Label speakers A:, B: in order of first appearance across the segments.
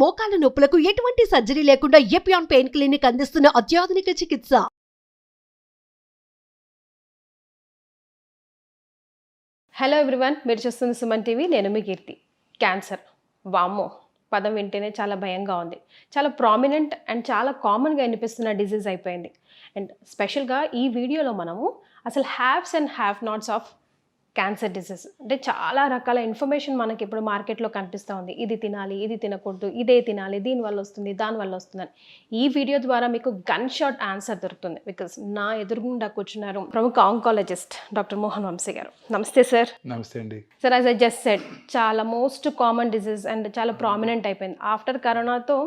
A: మోకాల నొప్పులకు ఎటువంటి సర్జరీ లేకుండా ఎపియాన్ పెయిన్ క్లినిక్ అందిస్తున్న అత్యాధునిక చికిత్స.
B: హలో ఎవ్రీవన్, మీరు చూస్తుంది సుమన్ టీవీ. నేను మీ కీర్తి. క్యాన్సర్, వామ్మో పదం వింటేనే చాలా భయంగా ఉంది. చాలా ప్రామినెంట్ అండ్ చాలా కామన్గా వినిపిస్తున్న డిజీజ్ అయిపోయింది. అండ్ స్పెషల్గా ఈ వీడియోలో మనము అసలు haves and have nots of cancer disease, అంటే చాలా రకాల ఇన్ఫర్మేషన్ మనకి ఇప్పుడు మార్కెట్లో కనిపిస్తూ ఉంది. ఇది తినాలి, ఇది తినకూడదు, ఇదే తినాలి, దీనివల్ల వస్తుంది, దానివల్ల వస్తుందని. ఈ వీడియో ద్వారా మీకు గన్ షాట్ ఆన్సర్ దొరుకుతుంది. బికాస్ నా ఎదురుగుండా కూర్చున్నారు ప్రముఖ ఆంకాలజిస్ట్ డాక్టర్ మోహన్ వంశీ గారు. నమస్తే సార్.
C: నమస్తే అండి.
B: Sir, as I just said, చాలా మోస్ట్ కామన్ డిసీజ్ అండ్ చాలా ప్రామినెంట్ అయిపోయింది. ఆఫ్టర్ కరోనాతో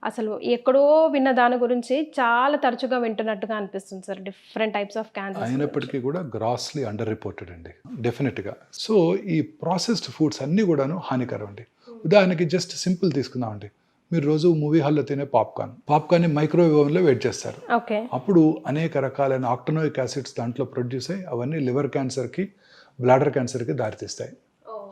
B: అసలు ఎక్కడో విన్న దాని గురించి చాలా తరచుగా వింటున్నట్టుగా అనిపిస్తుంది sir. Different types of cancer
C: అయినప్పటికీ కూడా గ్రాస్లీ అండర్ రిపోర్టెడ్ అండి, డెఫినెట్గా. సో ఈ ప్రాసెస్డ్ ఫుడ్స్ అన్నీ కూడాను హానికరం అండి. ఉదాహరణకి జస్ట్ సింపుల్ తీసుకుందామండి. మీరు రోజు మూవీ హాల్లో తినే పాప్కార్న్ని మైక్రోవేవ్ ఓవెన్లో వెయిట్ చేస్తారు.
B: ఓకే.
C: అప్పుడు అనేక రకాలైన ఆక్టనోయిక్ యాసిడ్స్ దాంట్లో ప్రొడ్యూస్ అయ్యి అవన్నీ లివర్ క్యాన్సర్కి, బ్లాడర్ క్యాన్సర్కి దారితీస్తాయి.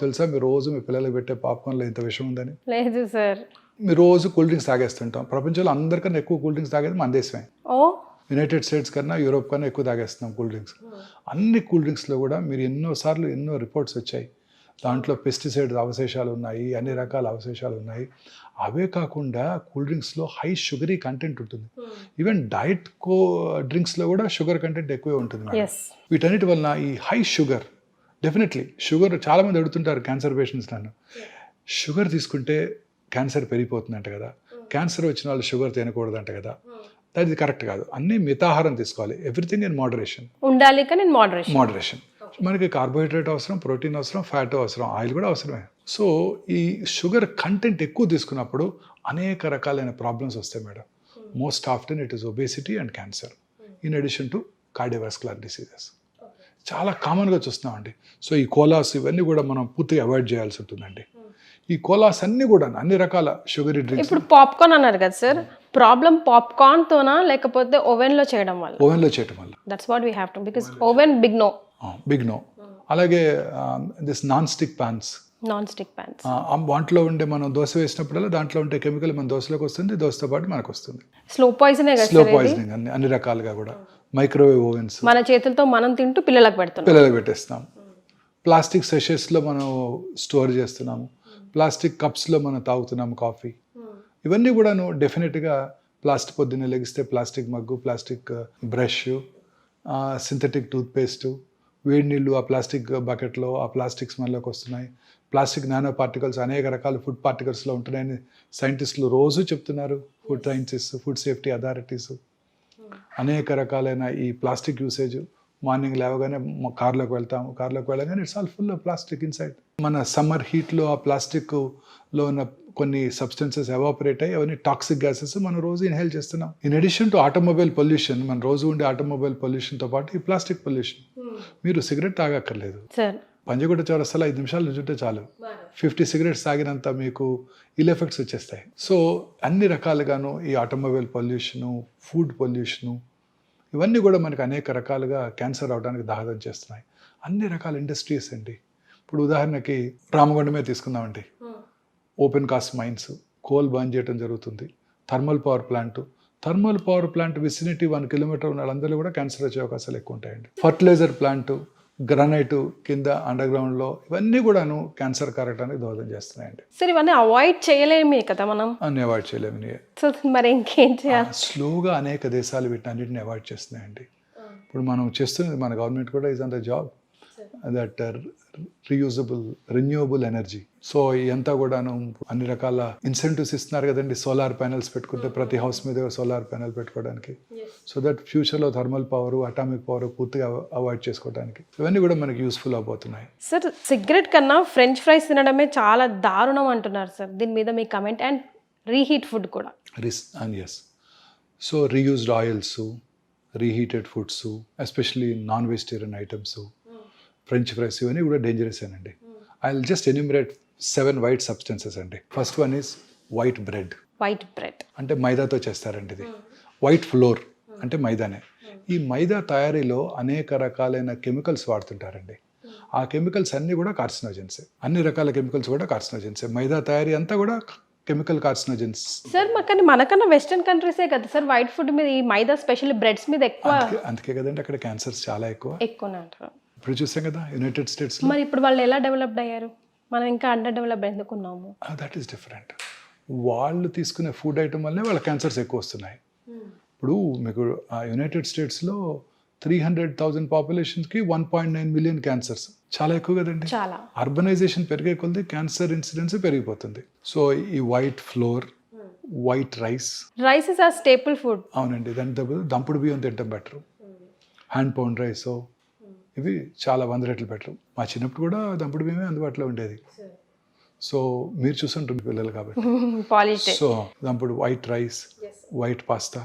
C: తెలుసా మీరు రోజు మీ పిల్లలకు పెట్టే పాప్కార్న్లో ఇంత విషయం ఉందని?
B: లేదు సార్.
C: మీరు రోజు కూల్ డ్రింక్స్ తాగేస్తుంటాం. ప్రపంచంలో అందరికన్నా ఎక్కువ కూల్ డ్రింక్స్ తాగేది మన దేశమే. యునైటెడ్ స్టేట్స్ కన్నా, యూరోప్ కన్నా ఎక్కువ తాగేస్తున్నాం కూల్ డ్రింక్స్. అన్ని కూల్ డ్రింక్స్లో కూడా మీరు ఎన్నో రిపోర్ట్స్ వచ్చాయి. దాంట్లో పెస్టిసైడ్స్ అవశేషాలు ఉన్నాయి, అన్ని రకాల అవశేషాలు ఉన్నాయి. అవే కాకుండా కూల్ డ్రింక్స్లో హై షుగరీ కంటెంట్ ఉంటుంది. ఈవెన్ డైట్ డ్రింక్స్లో కూడా షుగర్ కంటెంట్ ఎక్కువే ఉంటుంది. వీటన్నిటి వలన ఈ హై షుగర్, డెఫినెట్లీ షుగర్, చాలామంది అడుగుతుంటారు క్యాన్సర్ పేషెంట్స్ నన్ను, షుగర్ తీసుకుంటే క్యాన్సర్ పెరిగిపోతుందంట కదా, క్యాన్సర్ వచ్చిన వాళ్ళు షుగర్ తినకూడదంట కదా. అది కరెక్ట్ కాదు. అన్ని మితాహారం తీసుకోవాలి. ఎవ్రీథింగ్ ఇన్ మోడరేషన్
B: ఉండాలి. కానీ
C: మోడరేషన్. మనకి కార్బోహైడ్రేట్ అవసరం, ప్రోటీన్ అవసరం, ఫ్యాట్ అవసరం, ఆయిల్ కూడా అవసరమే. సో ఈ షుగర్ కంటెంట్ ఎక్కువ తీసుకున్నప్పుడు అనేక రకాలైన ప్రాబ్లమ్స్ వస్తాయి madam. Most often it is obesity and cancer, in addition to cardiovascular diseases. చాలా కామన్గా చూస్తున్నామండి. సో ఈ కోలాస్ ఇవన్నీ కూడా మనం పూర్తిగా అవాయిడ్ చేయాల్సి ఉంటుందండి. ఈ కోలాస్ అన్ని కూడా అన్ని రకాల షుగరీ డ్రింక్స్.
B: ఇప్పుడు పాప్కార్న్ అన్నారు కదా సార్, ప్రాబ్లం పాప్కార్న్ తోనా లేకపోతే ఓవెన్ లో చేయడం వల్ల?
C: ఓవెన్ లో చేయడం వల్ల.
B: That's what we have to, because oven big no.
C: అలాగే దిస్ నాన్ స్టిక్ ప్యాన్స్, వాటిలో ఉండే మనం దోశ వేసినప్పుడల్లా దాంట్లో ఉండే కెమికల్ మన దోశలోకి వస్తుంది, దోశతో పాటు మనకు వస్తుంది. స్లో పాయిజనింగ్ అన్ని రకాలుగా కూడా. మైక్రోవేవ్ ఓవెన్స్,
B: మన చేతులతో మనం తింటూ పిల్లలకు
C: పెట్టేస్తున్నాం. ప్లాస్టిక్ సెషెస్లో మనం స్టోర్ చేస్తున్నాము. ప్లాస్టిక్ కప్స్లో మనం తాగుతున్నాము కాఫీ. ఇవన్నీ కూడాను డెఫినెట్గా ప్లాస్టిక్, పొద్దున్నే లెగిస్తే plastic mug, plastic brush, synthetic toothpaste, వేడి నీళ్ళు ఆ ప్లాస్టిక్ బకెట్లో, ఆ ప్లాస్టిక్ స్మెల్లోకి వస్తున్నాయి. ప్లాస్టిక్ నానో పార్టికల్స్ అనేక రకాల ఫుడ్ పార్టికల్స్లో ఉంటున్నాయని సైంటిస్టులు రోజు చెప్తున్నారు. Food scientist, food safety authorities అనేక రకాలైన ఈ ప్లాస్టిక్ యూసేజ్. మార్నింగ్ లేవగానే కార్లోకి వెళ్ళగానే it's all full of plastic inside. మన సమ్మర్ హీట్లో ఆ ప్లాస్టిక్లో ఉన్న కొన్ని సబ్స్టెన్సెస్ ఎవాపరేట్ అయ్యి అవన్నీ టాక్సిక్ గ్యాసెస్ మనం రోజు ఇన్హేల్ చేస్తున్నాం. In addition to automobile pollution, మన రోజు ఉండే ఆటోమొబైల్ పొల్యూషన్తో పాటు ఈ ప్లాస్టిక్ పొల్యూషన్. మీరు సిగరెట్ తాగక్కర్లేదు. పంజగుట్ట చౌరస్తాలో 5 నిమిషాలు నిల్చుంటే చాలు, 50 సిగరెట్స్ తాగినంత మీకు ఇల్ ఎఫెక్ట్స్ వచ్చేస్తాయి. సో అన్ని రకాలుగాను ఈ ఆటోమొబైల్ పొల్యూషను, ఫుడ్ పొల్యూషను, ఇవన్నీ కూడా మనకు అనేక రకాలుగా క్యాన్సర్ అవడానికి దోహదం చేస్తున్నాయి. అన్ని రకాల ఇండస్ట్రీస్ అండి. ఇప్పుడు ఉదాహరణకి రామగుండమే తీసుకుందామండి. Open cast mines, coal burn చేయడం జరుగుతుంది. Thermal power plant vicinity 1 kilometre ఉన్న వాళ్ళందరూ కూడా క్యాన్సర్ వచ్చే అవకాశాలు ఎక్కువ ఉంటాయండి. ఫర్టిలైజర్ ప్లాంట్, గ్రానైట్ కింద అండర్ గ్రౌండ్లో, ఇవన్నీ కూడాను క్యాన్సర్ కారటానికి దోహదం చేస్తున్నాయండి.
B: సరే, ఇవన్నీ అవాయిడ్ చేయలేమే కదా మనం?
C: అన్ని అవాయిడ్ చేయలేము.
B: మరి ఇంకేం చేయాలి?
C: స్లోగా అనేక దేశాలు వీటిని అన్నింటిని అవాయిడ్ చేస్తున్నాయండి. ఇప్పుడు మనం చేస్తున్నది, మన గవర్నమెంట్ కూడా is on the job that renewable energy. So ఇదంతా కూడాను అన్ని రకాల ఇన్సెంటివ్స్ ఇస్తున్నారు కదండి. సోలార్ ప్యానెల్స్ పెట్టుకుంటే ప్రతి హౌస్ మీద సోలార్ ప్యానెల్ పెట్టుకోవడానికి, సో దట్ ఫ్యూచర్లో థర్మల్ పవర్, అటామిక్ పవర్ పూర్తిగా అవాయిడ్ చేసుకోవడానికి, ఇవన్నీ కూడా మనకి యూస్ఫుల్ అవబోతున్నాయి.
B: సార్, సిగరెట్ కన్నా ఫ్రెంచ్ ఫ్రైస్ తినడమే చాలా దారుణం అంటున్నారు సార్. దీని మీద మీ కమెంట్? అండ్ రీహీట్ ఫుడ్ కూడా.
C: Yes, so reused oils, reheated foods, especially non vegetarian items, French fries, ఇవన్నీ కూడా డేంజరస్ అండి. I will just enumerate 7 white substances అండి. First one is white bread అంటే మైదాతో చేస్తారండి. ఇది వైట్ ఫ్లోర్ అంటే మైదానే. ఈ మైదా తయారీలో అనేక రకాలైన కెమికల్స్ వాడుతుంటారండి. ఆ కెమికల్స్ అన్నీ కూడా కార్సినోజెన్సే. అన్ని రకాల కెమికల్స్ కూడా కార్సినోజెన్సే. మైదా తయారీ అంతా కూడా కెమికల్ కార్సినోజన్స్.
B: సార్ కానీ మనకన్నా వెస్టర్న్ కంట్రీసే కదా సార్ వైట్ ఫుడ్ మీద ఈ మైదా స్పెషల్లీ బ్రెడ్స్ మీద ఎక్కువ
C: అందుకే కదండి అక్కడ క్యాన్సర్స్ చాలా
B: ఎక్కువనే అంటారు.
C: ఇప్పుడు చూసాం కదా యునైటెడ్ స్టేట్స్.
B: మరి ఇప్పుడు వాళ్ళు ఎలా డెవలప్డ్ అయ్యారు, మనం ఇంకా అండర్ డెవలప్ ఎందుకున్నాము?
C: That is different. వాళ్ళు తీసుకునే ఫుడ్ ఐటమ్ వల్లనే వాళ్ళ క్యాన్సర్స్ ఎక్కువ వస్తున్నాయి. ఇప్పుడు మీకు యునైటెడ్ స్టేట్స్లో 300,000 పాపులేషన్కి 1.9 మిలియన్ క్యాన్సర్స్, చాలా ఎక్కువ కదండి.
B: చాలా.
C: అర్బనైజేషన్ పెరిగే కొద్దీ క్యాన్సర్ ఇన్సిడెన్స్ పెరిగిపోతుంది. సో ఈ white flour, white rice
B: is ఆ స్టేపుల్ ఫుడ్.
C: అవునండి, దాని దంపుడు బియ్యం తింటాం బెటర్. హ్యాండ్ పౌండ్ రైస్ ఇవి చాలా 100 రెట్లు బెటర్. మా చిన్నప్పుడు కూడా దంపుడు బియ్యమే అందుబాటులో ఉండేది. సో మీరు చూసుంటుంది పిల్లలు కాబట్టి. సో దంపుడు white rice, white pasta,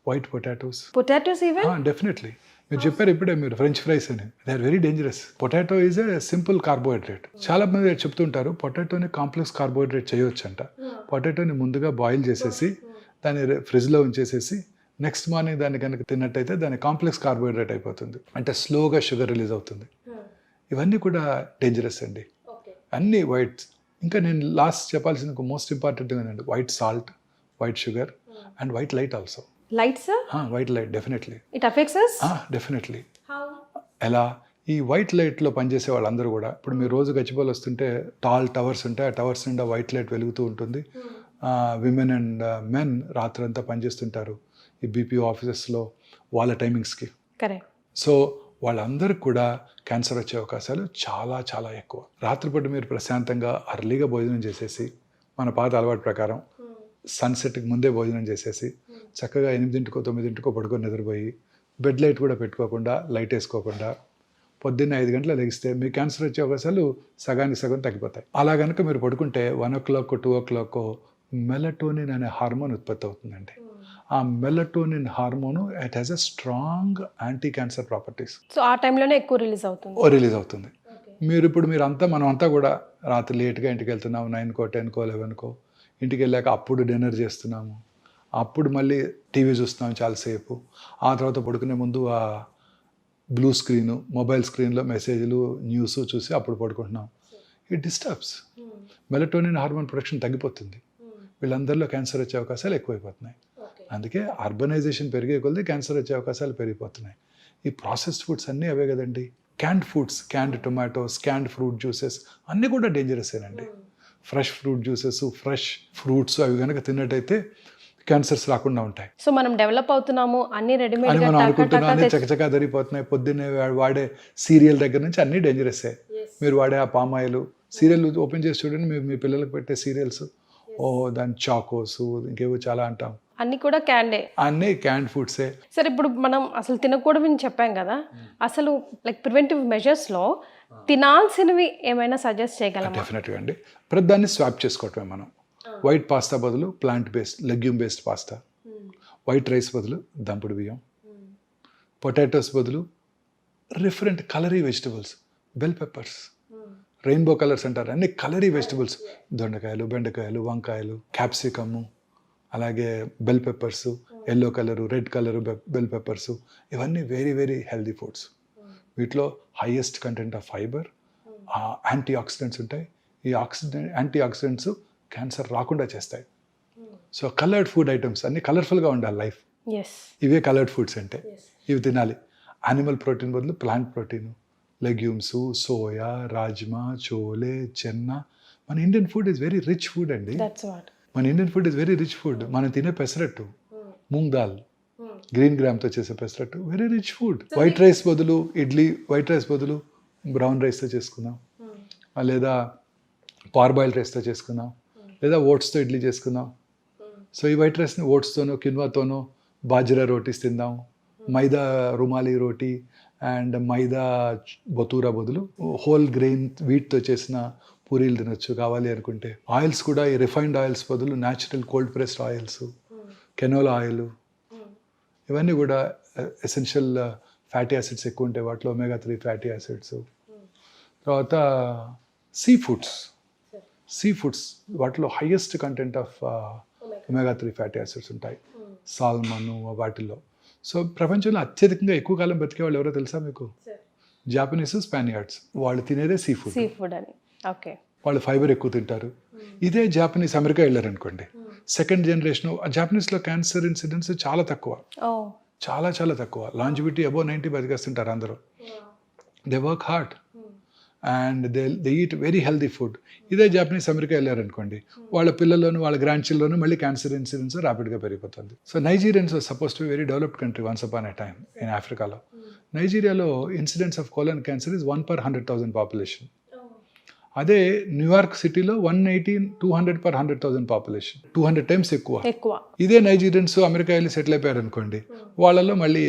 C: white potatoes
B: even
C: definitely. మీరు చెప్పారు ఇప్పుడే మీరు ఫ్రెంచ్ ఫ్రైస్ అని, they are very dangerous. Potato is a simple carbohydrate. చాలా మంది చెప్తుంటారు పొటాటోని కాంప్లెక్స్ కార్బోహైడ్రేట్ చేయొచ్చు అంట. పొటాటోని ముందుగా బాయిల్ చేసేసి దాన్ని ఫ్రిడ్జ్లో ఉంచేసేసి నెక్స్ట్ మార్నింగ్ దాన్ని కనుక తిన్నట్టయితే దాని కాంప్లెక్స్ కార్బోహైడ్రేట్ అయిపోతుంది, అంటే స్లోగా షుగర్ రిలీజ్ అవుతుంది. ఇవన్నీ కూడా డేంజరస్ అండి, అన్నీ వైట్. ఇంకా నేను లాస్ట్ చెప్పాల్సిన మోస్ట్ ఇంపార్టెంట్ ఏంటంటే white salt, white sugar and white light also.
B: Light sir?
C: White light definitely
B: it affects us?
C: Definitely. ఎలా? ఈ వైట్ లైట్లో పనిచేసే వాళ్ళందరూ కూడా ఇప్పుడు మీరు రోజు గచ్చిబౌలి వస్తుంటే టాల్ టవర్స్ ఉంటాయి, ఆ టవర్స్ నిండా వైట్ లైట్ వెలుగుతూ ఉంటుంది. విమెన్ అండ్ మెన్ రాత్రంతా పనిచేస్తుంటారు ఈ బీపీఓ ఆఫీసెస్లో వాళ్ళ టైమింగ్స్కి.
B: కరెక్ట్.
C: సో వాళ్ళందరికీ కూడా క్యాన్సర్ వచ్చే అవకాశాలు చాలా చాలా ఎక్కువ. రాత్రిపూట మీరు ప్రశాంతంగా అర్లీగా భోజనం చేసేసి, మన పాత అలవాటు ప్రకారం సన్సెట్కి ముందే భోజనం చేసేసి చక్కగా 8కో 9కో పడుకొని నిద్రపోయి బెడ్ లైట్ కూడా పెట్టుకోకుండా, లైట్ వేసుకోకుండా పొద్దున్న 5 గంటల లెగిస్తే మీ క్యాన్సర్ వచ్చే అవకాశాలు సగానికి సగం తగ్గిపోతాయి. అలా కనుక మీరు పడుకుంటే 1 o'clock 2 o'clock మెలటోనిన్ అనే హార్మోన్ ఉత్పత్తి అవుతుందండి. ఆ melatonin hormone it has a strong anti cancer properties.
B: So ఆ టైంలోనే ఎక్కువ రిలీజ్ అవుతుంది.
C: మనం అంతా కూడా రాత్రి లేట్గా ఇంటికి వెళ్తున్నాము, 9కో 10కో 11కో. ఇంటికి వెళ్ళాక అప్పుడు డిన్నర్ చేస్తున్నాము, అప్పుడు మళ్ళీ టీవీ చూస్తున్నాము చాలాసేపు. ఆ తర్వాత పడుకునే ముందు ఆ బ్లూ స్క్రీను, మొబైల్ స్క్రీన్లో మెసేజ్లు, న్యూస్ చూసి అప్పుడు పడుకుంటున్నాం. It disturbs. Melatonin hormone production తగ్గిపోతుంది. వీళ్ళందరిలో క్యాన్సర్ వచ్చే అవకాశాలు ఎక్కువైపోతున్నాయి. అందుకే అర్బనైజేషన్ పెరిగే కొద్దీ క్యాన్సర్ వచ్చే అవకాశాలు పెరిగిపోతున్నాయి. ఈ ప్రాసెస్డ్ ఫుడ్స్ అన్నీ అవే కదండి. Canned foods, canned tomatoes, canned fruit juices అన్నీ కూడా డేంజరసేనండి. Fresh fruit juices, fresh fruits అవి కనుక తిన్నట్టయితే క్యాన్సర్స్ రాకుండా ఉంటాయి.
B: సో మనం డెవలప్ అవుతున్నాము, అన్ని రెడీమేడ్
C: అని మనం అనుకుంటున్నాం, అన్ని చకచకా జరిగిపోతున్నాయి. పొద్దున్నే వాడే సీరియల్ దగ్గర నుంచి అన్నీ డేంజరసే. మీరు వాడే ఆ పామాయిల్ సీరియల్ ఓపెన్ చేసి చూడండి, మీ పిల్లలకు పెట్టే సీరియల్స్, దాని చాకోస్ ఇంకేవో చాలా అంటాం,
B: అన్ని కూడా క్యాండే,
C: అన్నీ క్యాండ్ ఫుడ్సే.
B: సరే ఇప్పుడు మనం అసలు తినకూడదని చెప్పాం కదా, అసలు లైక్ ప్రివెంటివ్ మెజర్స్లో తినాల్సినవి ఏమైనా సజెస్ట్ చేయగలమా?
C: డెఫినెట్గా అండి. ప్రతిదాన్ని స్వాప్ చేసుకోవటమే మనం. వైట్ పాస్తా బదులు plant based legume based pasta, white rice బదులు దంపుడు బియ్యం, పొటాటోస్ బదులు డిఫరెంట్ కలరీ vegetables, bell peppers, rainbow colours అంటారు, అన్ని కలరీ వెజిటబుల్స్, దొండకాయలు, బెండకాయలు, వంకాయలు, క్యాప్సికము, అలాగే bell peppers, yellow colour, red colour bell peppers, ఇవన్నీ వెరీ వెరీ హెల్దీ ఫుడ్స్. వీటిలో highest content of fibre, anti oxidants ఉంటాయి. ఈ యాంటీ ఆక్సిడెంట్స్ క్యాన్సర్ రాకుండా చేస్తాయి. సో కలర్డ్ ఫుడ్ ఐటమ్స్ అన్నీ కలర్ఫుల్గా ఉండాలి లైఫ్. ఇవే కలర్డ్ ఫుడ్స్ అంటే ఇవి తినాలి. యానిమల్ ప్రోటీన్ బదులు plant protein, legumes, soya, rajma, chole, chana. మన Indian food is very rich food అండి. Very rich food. మనం తినే పెసరట్టు, మూంగ్ దాల్, గ్రీన్ గ్రామ్తో చేసే pesarattu very rich food. White rice బదులు ఇడ్లీ, వైట్ రైస్ బదులు బ్రౌన్ రైస్తో చేసుకుందాం, లేదా పార్బాయిల్డ్ రైస్తో చేసుకుందాం, లేదా ఓట్స్తో ఇడ్లీ చేసుకుందాం. సో ఈ వైట్ రైస్ని ఓట్స్తోనో కిన్వాతోనో బాజ్రా రోటీస్ తిందాం. మైదా రుమాలి రోటీ అండ్ మైదా బతూరా బదులు హోల్ గ్రెయిన్ వీట్తో చేసిన పూరీలు తినొచ్చు కావాలి అనుకుంటే. ఆయిల్స్ కూడా ఈ రిఫైన్డ్ ఆయిల్స్ బదులు natural cold pressed oils, canola oil, ఇవన్నీ కూడా ఎసెన్షియల్ ఫ్యాటీ యాసిడ్స్ ఎక్కువ ఉంటాయి వాటిలో, omega 3 ఫ్యాటీ యాసిడ్స్. తర్వాత సీ ఫుడ్స్ వాటిలో highest content of omega 3 fatty acids ఉంటాయి, సాల్మన్ వాటిల్లో. సో ప్రపంచంలో అత్యధికంగా ఎక్కువ కాలం బతికే వాళ్ళు ఎవరో తెలుసా మీకు? జాపనీస్, స్పానియార్డ్స్. వాళ్ళు తినేదే సీ ఫుడ్
B: అని. ఓకే.
C: వాళ్ళు ఫైబర్ ఎక్కువ తింటారు. ఇదే జాపనీస్ అమెరికా వెళ్ళారనుకోండి, సెకండ్ జనరేషన్ జాపనీస్లో క్యాన్సర్ ఇన్సిడెన్స్ చాలా తక్కువ, చాలా చాలా తక్కువ. లాంజివిటీ అబౌవ్ 90 బతికేస్తుంటారు అందరూ. They work hard and they eat very healthy food. ఇదే జాపనీస్ అమెరికా వెళ్ళారనుకోండి, వాళ్ళ పిల్లల్లోనూ వాళ్ళ గ్రాండ్ చిల్డ్రన్ మళ్ళీ క్యాన్సర్ ఇన్సిడెన్స్ ర్యాపిడ్గా పెరిగిపోతుంది. So Nigerians suppose to very developed country once upon a time in ఆఫ్రికాలో. నైజీరియాలో incidence of colon cancer is 1/100,000 population. అదే న్యూయార్క్ సిటీలో 180-200/100,000 పాపులేషన్, 200 టైమ్స్ ఎక్కువ. ఇదే నైజీరియన్స్ అమెరికా వెళ్ళి సెటిల్ అయిపోయారు అనుకోండి, వాళ్ళలో మళ్ళీ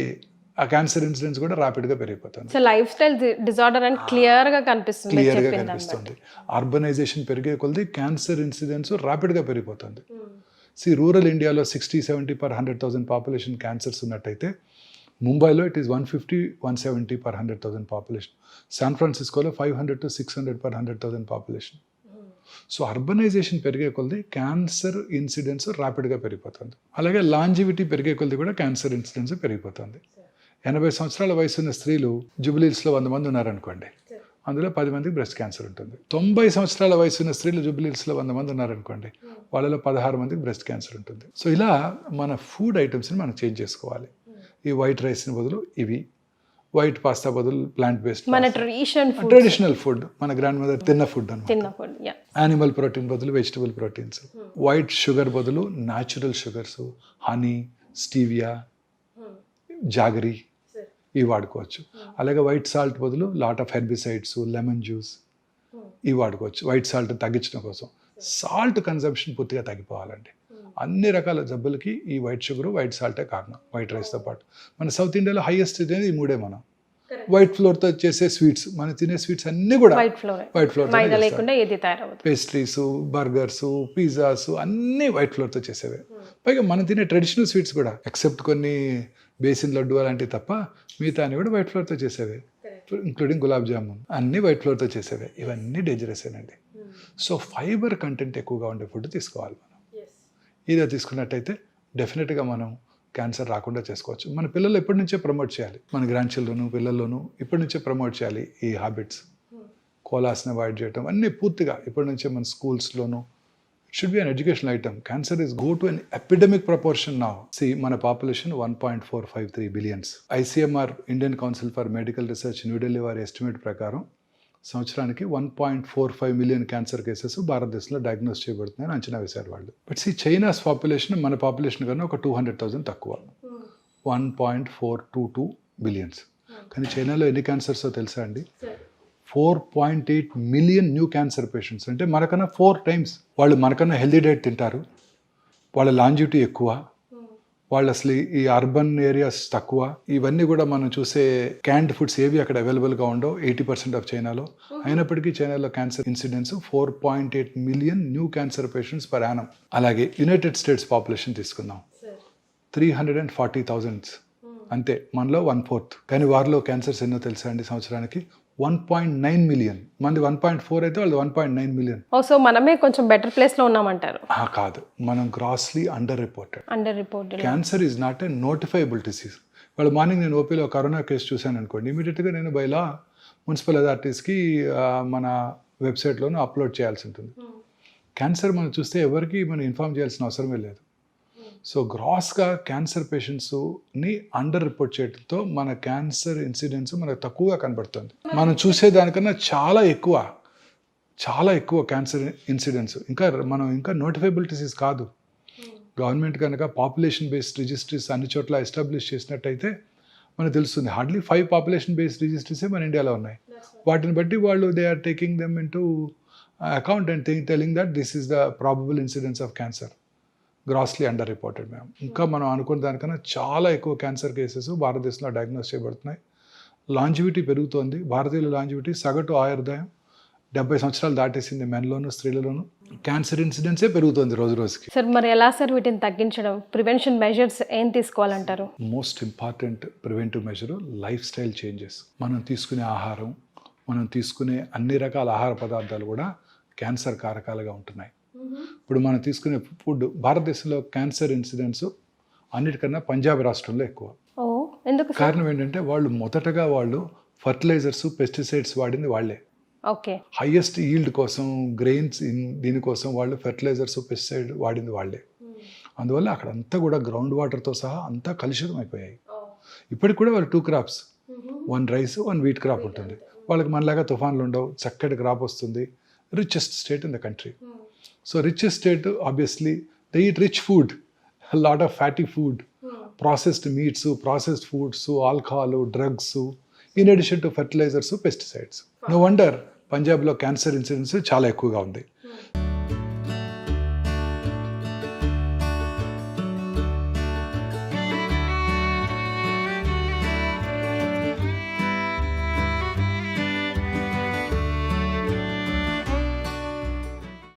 C: ఆ క్యాన్సర్ ఇన్సిడెన్స్ కూడా ర్యాపిడ్గా పెరిగిపోతుంది.
B: సో లైఫ్ స్టైల్ డిజార్డర్ అని క్లియర్గా కనిపిస్తుంది.
C: అర్బనైజేషన్ పెరిగే కొలది క్యాన్సర్ ఇన్సిడెన్స్ ర్యాపిడ్గా పెరిగిపోతుంది. రూరల్ ఇండియాలో 60-70/100,000 పాపులేషన్ క్యాన్సర్స్ ఉన్నట్టయితే ముంబైలో ఇట్ ఈస్ 150-170/100,000 పాపులేషన్. శాన్ ఫ్రాన్సిస్కోలో 500-600/100,000 పాపులేషన్. సో అర్బనైజేషన్ పెరిగే కొలది క్యాన్సర్ ఇన్సిడెన్స్ ర్యాపిడ్గా పెరిగిపోతుంది. అలాగే లాంజివిటీ పెరిగే కొలది కూడా క్యాన్సర్ ఇన్సిడెన్స్ పెరిగిపోతుంది. 80 సంవత్సరాల వయసు ఉన్న స్త్రీలు జూబిలీస్లో 100 మంది ఉన్నారనుకోండి, అందులో 10 మందికి బ్రెస్ట్ క్యాన్సర్ ఉంటుంది. 90 సంవత్సరాల వయసు ఉన్న స్త్రీలు జూబిలీస్లో 100 మంది ఉన్నారనుకోండి, వాళ్ళలో 16 మందికి బ్రెస్ట్ క్యాన్సర్ ఉంటుంది. సో ఇలా మన ఫుడ్ ఐటమ్స్ని మనం చేంజ్ చేసుకోవాలి. ఈ వైట్ రైస్ని బదులు ఇవి, వైట్ పాస్తా బదులు ప్లాంట్ బేస్డ్,
B: మన
C: ట్రెడిషనల్ ఫుడ్, మన గ్రాండ్ మదర్ తిన్న ఫుడ్ అనమాట. యానిమల్ ప్రోటీన్ బదులు వెజిటబుల్ ప్రోటీన్స్, వైట్ షుగర్ బదులు natural sugars, honey, stevia, jaggery ఇవి వాడుకోవచ్చు. అలాగే వైట్ సాల్ట్ బదులు lot of herbicides, lemon juice ఇవి వాడుకోవచ్చు వైట్ సాల్ట్ తగ్గించడం కోసం. సాల్ట్ కన్సంప్షన్ పూర్తిగా తగ్గిపోవాలండి. అన్ని రకాల జబ్బులకి ఈ వైట్ షుగర్, వైట్ సాల్టే కారణం, వైట్ రైస్తో పాటు. మన సౌత్ ఇండియాలో హైయెస్ట్ అనేది ఈ మూడే. మనం వైట్ ఫ్లోర్తో చేసే స్వీట్స్, మనం తినే స్వీట్స్ అన్నీ కూడా white flour, pastries, burgers, pizzas అన్నీ వైట్ ఫ్లోర్తో చేసేవే. పైగా మనం తినే ట్రెడిషనల్ స్వీట్స్ కూడా ఎక్సెప్ట్ కొన్ని బేసిన్ లడ్డు అలాంటివి తప్ప మిగతా అన్ని కూడా వైట్ ఫ్లోర్తో చేసేవే, ఇంక్లూడింగ్ గులాబ్ జామున్ అన్నీ వైట్ ఫ్లోర్తో చేసేవే. ఇవన్నీ డేంజరస్ ఏనండి. సో ఫైబర్ కంటెంట్ ఎక్కువగా ఉండే ఫుడ్ తీసుకోవాలి మనం. ఇదే తీసుకున్నట్టయితే డెఫినెట్గా మనం క్యాన్సర్ రాకుండా చేసుకోవచ్చు. మన పిల్లలు ఎప్పటి నుంచే ప్రమోట్ చేయాలి, మన గ్రాండ్ చిల్డ్రన్ పిల్లల్లోనూ ఇప్పటి నుంచే ప్రమోట్ చేయాలి ఈ హ్యాబిట్స్. కోలాస్ని అవాయిడ్ చేయటం అన్నీ పూర్తిగా ఇప్పటి నుంచే మన స్కూల్స్లోనూ. It should be an educational item. Cancer is go to an epidemic proportion now. See, మన population 1.453 billions. ICMR, Indian Council for Medical Research, New Delhi వారి ఎస్టిమేట్ ప్రకారం సంవత్సరానికి 1.45 మిలియన్ క్యాన్సర్ కేసెస్ భారతదేశంలో డయాగ్నోస్ చేయబడుతున్నాయని అంచనా వేశారు వాళ్ళు. బట్ చైనాస్ పాపులేషన్ మన population కన్నా ఒక 200,000 తక్కువ, 1.422 బిలియన్స్. కానీ చైనాలో ఎన్ని క్యాన్సర్సో తెలుసా అండి? 4.8 మిలియన్ న్యూ క్యాన్సర్ పేషెంట్స్. అంటే మనకన్నా 4 times. వాళ్ళు మనకన్నా హెల్దీ డైట్ తింటారు, వాళ్ళ లాంజివిటీ ఎక్కువ, వాళ్ళు అసలు ఈ అర్బన్ ఏరియాస్ తక్కువ. ఇవన్నీ కూడా మనం చూసే క్యాండ్ ఫుడ్స్ ఏవి అక్కడ అవైలబుల్గా ఉండవు 80% ఆఫ్ చైనాలో. అయినప్పటికీ చైనాలో cancer incidence 4.8 million new cancer patients per annum. అలాగే యునైటెడ్ స్టేట్స్ పాపులేషన్ తీసుకుందాం, 340,000 అంతే, మనలో 1/4. కానీ వారిలో క్యాన్సర్స్ ఎన్నో తెలుసా అండి? సంవత్సరానికి 1.9 మిలియన్. మంది 1.4 అయితే వాళ్ళు 1.9 మిలియన్.
B: సో మనమే కొంచెం బెటర్ ప్లేస్ లో ఉన్నామంటారు?
C: కాదు, మనం grossly under reported. Cancer is not a notifiable disease. వాళ్ళు మార్నింగ్ నేను ఓపీలో కరోనా కేసు చూశాను అనుకోండి, ఇమీడియట్గా నేను బై లా మున్సిపల్ అథారిటీస్కి మన వెబ్సైట్లోనూ అప్లోడ్ చేయాల్సి ఉంటుంది. క్యాన్సర్ మనం చూస్తే ఎవరికి మనం ఇన్ఫార్మ్ చేయాల్సిన అవసరమే లేదు. సో గ్రాస్గా క్యాన్సర్ పేషెంట్స్ని అండర్ రిపోర్ట్ చేయడంతో మన క్యాన్సర్ ఇన్సిడెన్స్ మనకు తక్కువగా కనబడుతుంది. మనం చూసేదానికన్నా చాలా ఎక్కువ క్యాన్సర్ ఇన్సిడెన్స్. మనం ఇంకా నోటిఫైబుల్ డిసీజ్ కాదు. గవర్నమెంట్ కనుక పాపులేషన్ బేస్డ్ రిజిస్ట్రీస్ అన్ని చోట్ల ఎస్టాబ్లిష్ చేసినట్టయితే మనకు తెలుస్తుంది. హార్డ్లీ 5 పాపులేషన్ బేస్డ్ రిజిస్ట్రీసే మన ఇండియాలో ఉన్నాయి. వాటిని బట్టి వాళ్ళు they are taking them into account and telling that this is the probable incidence of cancer. Grossly underreported ma'am. ఇంకా మనం అనుకున్న దానికన్నా చాలా ఎక్కువ క్యాన్సర్ కేసెస్ భారతదేశంలో డయాగ్నోస్ చేయబడుతున్నాయి. లాంజివిటీ పెరుగుతోంది. భారతీయుల లాంజివిటీ సగటు ఆయుర్దాయం 70 సంవత్సరాలు దాటేసింది మెన్లోను స్త్రీలలోను. క్యాన్సర్ ఇన్సిడెన్సే పెరుగుతుంది రోజు రోజుకి.
B: సార్ మరి ఎలా సార్ వీటిని తగ్గించడం, ప్రివెన్షన్ మెజర్స్ ఏం తీసుకోవాలంటారు?
C: Most important preventive measure life style changes. మనం తీసుకునే ఆహారం, మనం తీసుకునే అన్ని రకాల ఆహార పదార్థాలు కూడా క్యాన్సర్ కారకాలుగా ఉంటున్నాయి. ఇప్పుడు మనం తీసుకునే ఫుడ్, భారతదేశంలో క్యాన్సర్ ఇన్సిడెన్స్ అన్నిటికన్నా పంజాబ్ రాష్ట్రంలో ఎక్కువ.
B: ఎందుకు?
C: కారణం ఏంటంటే వాళ్ళు మొదటగా ఫర్టిలైజర్స్, పెస్టిసైడ్స్ వాడింది వాళ్ళే.
B: ఓకే.
C: హైయెస్ట్ ఈల్డ్ కోసం గ్రెయిన్స్ దీనికోసం వాళ్ళు ఫెర్టిలైజర్స్ పెస్టిసైడ్ వాడింది వాళ్ళే. అందువల్ల అక్కడంతా కూడా గ్రౌండ్ వాటర్తో సహా అంతా కలుషితం అయిపోయాయి. ఇప్పటికి కూడా వాళ్ళు 2 crops, 1 rice 1 wheat crop ఉంటుంది. వాళ్ళకి మనలాగా తుఫాన్లు ఉండవు, చక్కటి క్రాప్ వస్తుంది. Richest state in the country. So richest state obviously they eat rich food, lot of fatty food, processed meats, processed foods, alcohol, drugs, in addition to fertilisers, pesticides. No wonder పంజాబ్లో cancer incidence చాలా ఎక్కువగా ఉంది.